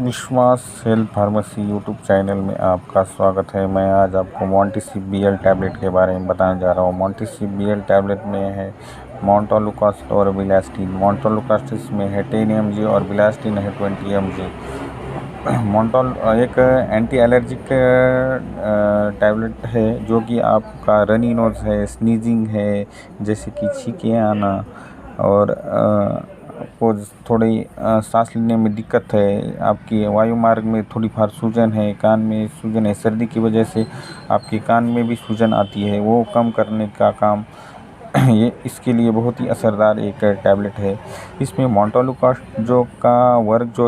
विश्वास health pharmacy YouTube channel में आपका स्वागत है। मैं आज आपको मोंटेसी BL टैबलेट के बारे में बताने जा रहा हूँ। मोंटेसी BL टैबलेट में है मोंटेलुकास्ट और बिलास्टिन। मोंटेलुकास्ट इसमें है 10 mg और बिलास्टिन है 20 mg। मोंटोल एक एंटी एलर्जिक टैबलेट है जो कि आपका रनी नोज है, स्नीजिंग है, जैसे कि छींके आना और आपको थोड़ी सांस लेने में दिक्कत है, आपकी वायु मार्ग में थोड़ी फार सूजन है, कान में सूजन है, सर्दी की वजह से आपके कान में भी सूजन आती है, वो कम करने का काम ये इसके लिए बहुत ही असरदार एक टैबलेट है। इसमें मोंटेलुकास्ट जो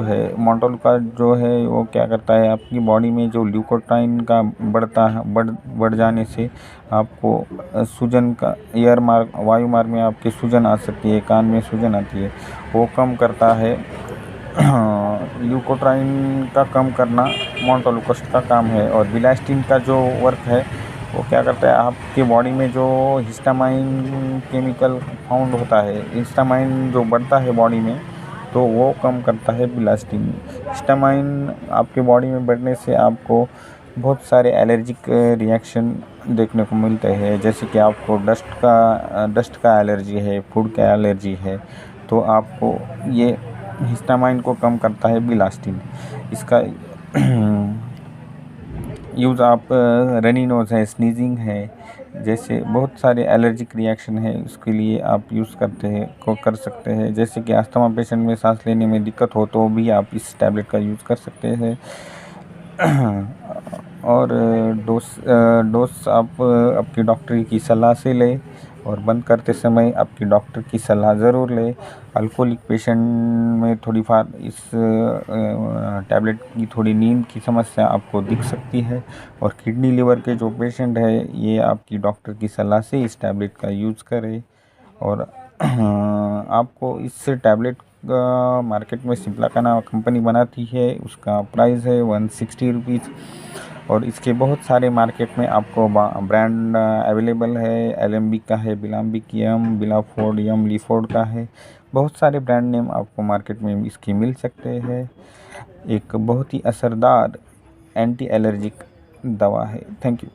है वो क्या करता है, आपकी बॉडी में जो ल्यूकोट्राइन का बढ़ जाने से आपको सूजन का वायु मार्ग में आपके सूजन आ सकती है, कान में सूजन आती है, वो कम करता है। ल्यूकोट्राइन का कम करना मोंटेलुकास्ट का काम है। और बिलास्टिन का जो वर्क है वो क्या करता है, आपके बॉडी में जो हिस्टामाइन केमिकल फाउंड होता है, हिस्टामाइन जो बढ़ता है बॉडी में, तो वो कम करता है बिलास्टिन। हिस्टामाइन आपके बॉडी में बढ़ने से आपको बहुत सारे एलर्जिक रिएक्शन देखने को मिलते हैं, जैसे कि आपको डस्ट का एलर्जी है, फूड का एलर्जी है, तो आपको ये हिस्टामाइन को कम करता है बिलास्टिन। इसका यूज़ आप रनी नोज़ है, स्नीजिंग है, जैसे बहुत सारे एलर्जिक रिएक्शन है, उसके लिए आप यूज़ कर सकते हैं। जैसे कि अस्थमा पेशेंट में सांस लेने में दिक्कत हो तो भी आप इस टैबलेट का यूज़ कर सकते हैं। और डोज आप आपकी डॉक्टर की सलाह से लें और बंद करते समय आपकी डॉक्टर की सलाह ज़रूर लें। अल्कोहलिक पेशेंट में थोड़ी फार इस टैबलेट की थोड़ी नींद की समस्या आपको दिख सकती है। और किडनी लिवर के जो पेशेंट है, ये आपकी डॉक्टर की सलाह से इस टैबलेट का यूज़ करें। और आपको इस टैबलेट मार्केट में सिम्प्लाकाना कंपनी बनाती है, उसका प्राइस है 160 रुपीज़। और इसके बहुत सारे मार्केट में आपको ब्रांड अवेलेबल है। एलेम्बिक का है, बिलाम्बिक, यम, बिलाफोर्ड, यम लीफोर्ड का है। बहुत सारे ब्रांड नेम आपको मार्केट में इसके मिल सकते हैं। एक बहुत ही असरदार एंटी एलर्जिक दवा है। Thank you.